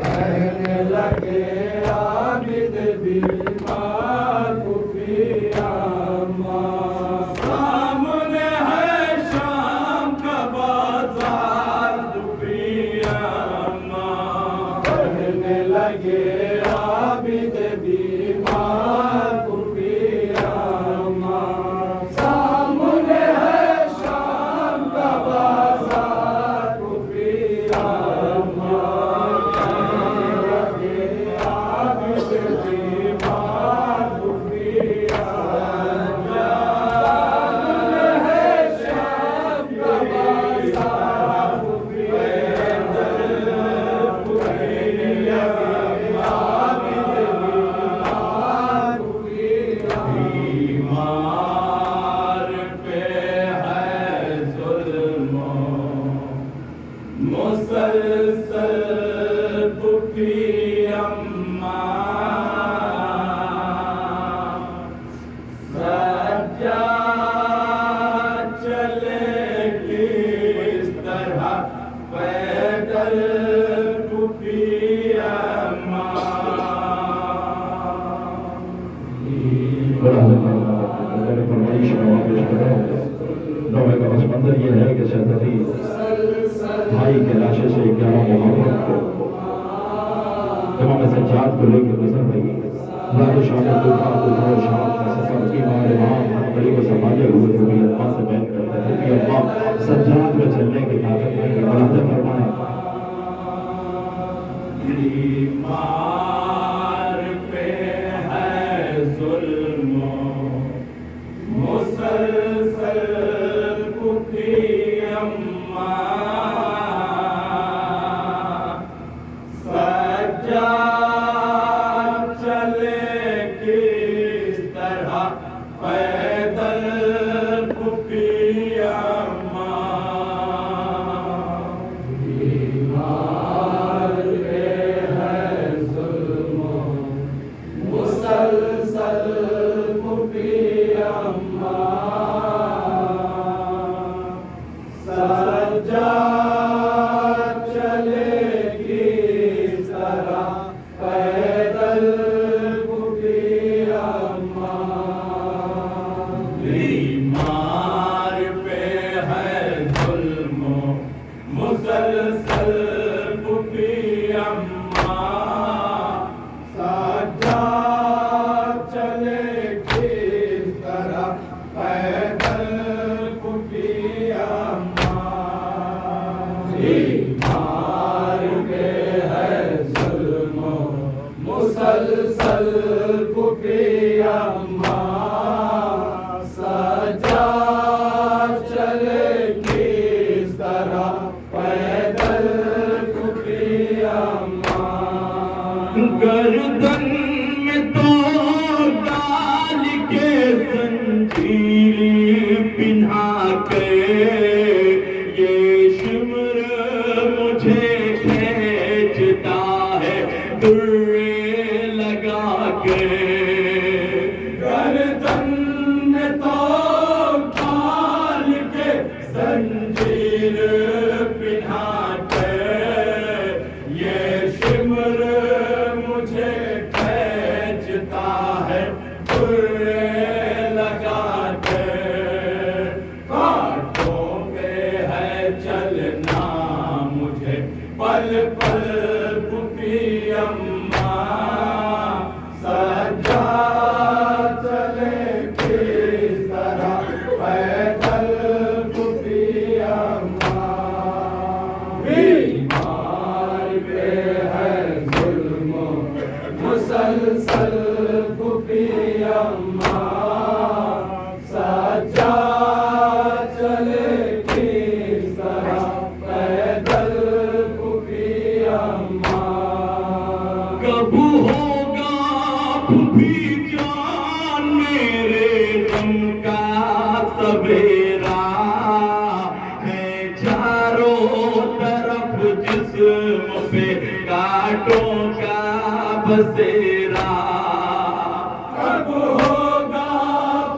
कहने लगे आबिद बीमार खुफिया सामने है शाम का बाजार खुफिया कहने लगे आबिद बीमार खुफिया सामने है शाम का बाजार खुफिया मुसलसल पुफी अम्मा सजा चले किस तरह पैदल पुफी अम्मा नौवे का बस मंजर ये है कि शहजादी भाई के लाशे से 11 मुहर्रम को इमाम सज्जाद को लेकर गुजर रही रात शाम तूफा तूफा शाम का सफर इमाम बड़ी को संभाले हुए जो भी अम्मा से बैठ करते हैं कि अम्मा सज्जाद में चलने की ताकत नहीं है बड़ा फरमाए बीमार पे है जुल्म मुसलसल पुफी अम्मा सजा चले किस तरह पैदल पुफी अम्मा बीमार पे है जुल्म मुसलसल पुफी अम्मा सजा चले किस तरह पैदल पुफी अम्मा बीमार पे है जुल्म मुसलसल पुफी अम्मा सजा चले किस तरह पैदल पुफी अम्मा बीमार पे है जुल्म मुसलसल पुफी अम्मा सजा चले किस तरह पैदल पुफी अम्मा गर्दन में तो डाल के जंजीर पिन्हा के ये शिमर मुझे खींचता है दुर्रे लगा के गर्दन में तो डाल के जंजीर पिन्हा के ये शिमर मुझे खींचता है दुर्रे लगा के कांटों पे है चलना मुझे पल पल पुफी अम्मा सजा चले किस तरह पैदल पुफी अम्मा बीमार पे है जुल्म मुसलसल पुफी अम्मा सजा चले किस तरह पैदल पुफी अम्मा कबू होगा पुफी जान मेरे दम का सवेरा है चारों तरफ जिस्म पे कांटों का बसेरा कब होगा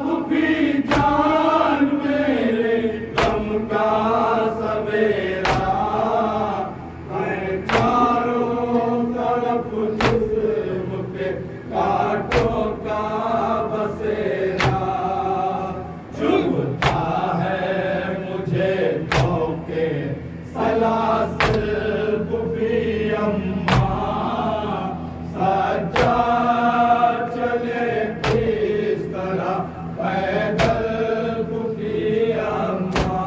पुफी जान मेरे गम का सवेरा चला सिर्फ भी अम्मा सजा चले किस तरह पैदल भी अम्मा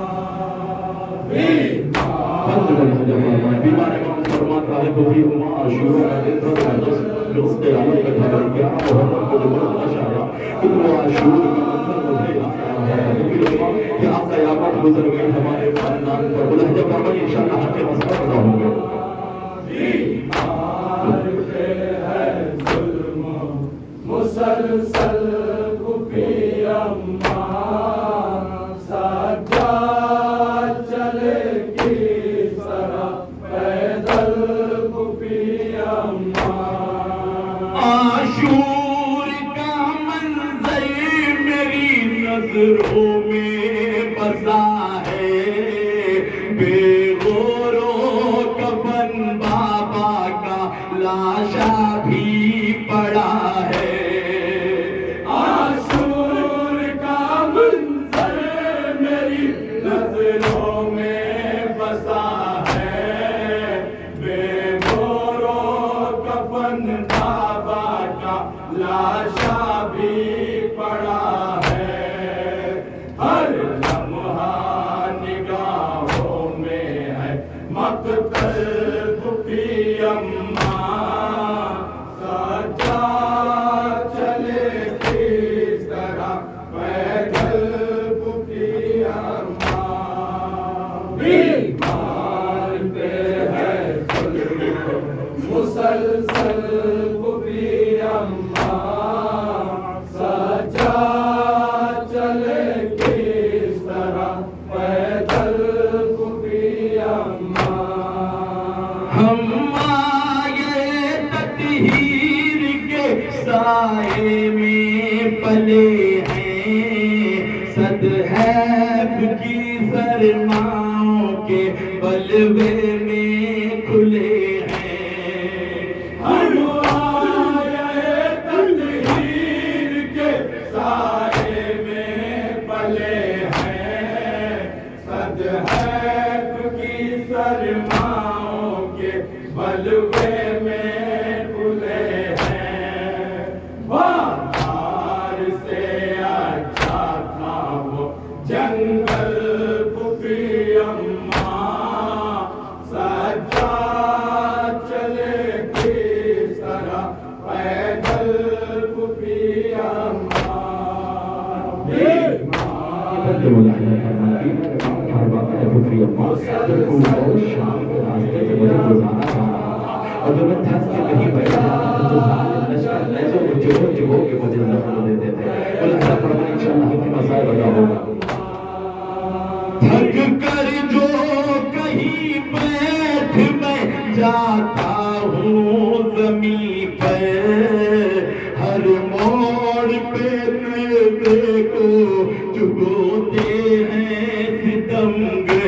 बीमार इमाम फरमाता है तो भी उमा शुरू का दिन था दोस्त अमल का था क्या मोहम्मद को जो आशाया कि वो आशूर का मतलब मुझे आया है कि आप कयामत गुजर गई हमारे खानदान पर बुला जब हम इंशाअल्लाह के मसला पैदा होंगे मुसलसल कुफी अम्मा सजा चले किस तरह पैदल कुफी अम्मा आशूर का मंजर मेरी नजरों में बसा है बेगौरो कफन बाबा का लाशा भी पड़ा है आशूर का मंजर मेरी नजरों में बसा है बेगौरो कफन बाबा का लाशा भी पड़ा है हर लम्हा निगाहों में है मक़तल कुफी अम्मा सजा चले किस तरह पैदल कुफी अम्मा बीमार पे है मुसलसल कुफी अम्मा सजा चले किस तरह पैदल कुफी अम्मा हम आए तकदीर के साए में पले हैं सद है की सरमाओं के बलवे में खुले हैं हम आए तकदीर के साए में पले हैं सद है की सरमाओं के बलवे में खुले हैं बाहर से अच्छा था वो जंगल कुफी अम्मा सजा चले किस तरह पैदल कुफी अम्मा शाम के रास्ते से मुझे गुजारा था और जब मैं थक के कहीं बैठ जाता तो ऐसे जुगो जुगो के मुझे जख्म देते थे बोला अल्लाह फरमाए इंशाअल्लाह की मसाए बता होगा थक कर जो कहीं बैठ मैं जाता हूँ ज़मीं पर हर मोड़ पे देखो चुगोते हैं सितमगर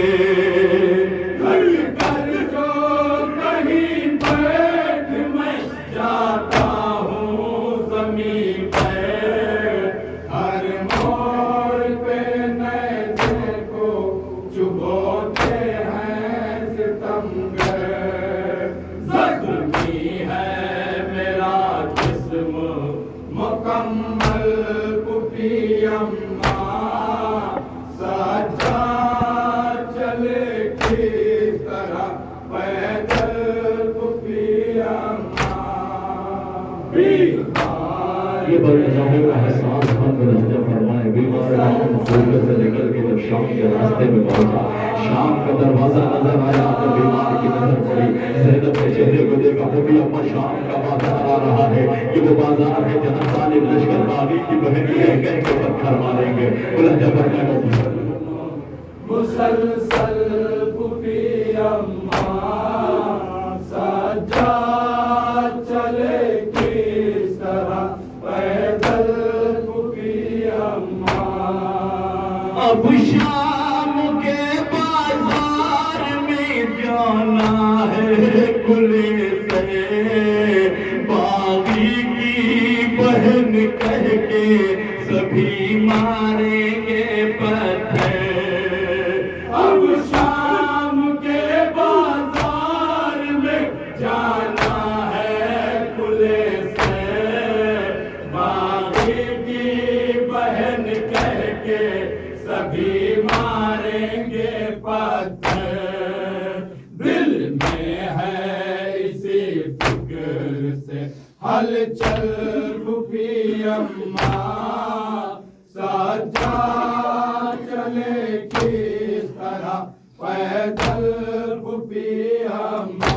कर जो कहीं बैठ मैं जाता हूँ ज़मीं पे हर मोड़ पे नैज़े को चुभोते हैं सितमगर ज़ख्मी है मेरा जिस्म मुकम्मल कुफी अम्मा सजा चले किस तरह पैदल कुफी अम्मा बीमार ये बरगज़ाहों का एहसास हम गुज़रते फरमाए बीमार इमाम गुर्बत से निकल के जब शाम के रास्ते में पहुंचा शाम का दरवाजा नजर आया तो बीमार की नजर पड़ी ज़ैनब के चेहरे को देखा वो भी अम्मा शाम का बाजार आ रहा है ये वो बाजार है जहाँ तालिब लश्कर बागी की बहनी है कह के पत्थर मारेंगे बोला जबर का मुसलसल कुफी अम्मा सजा चले किस तरह पैदल कुफी अम्मा अब शाम के बाजार में जाना है खुले से बागी की बहन कह के सभी मारेंगे पत्थर अब शाम के हलचल फूफी अम्मा सज्जाद चले किस तरह पैदल फूफी अम्मा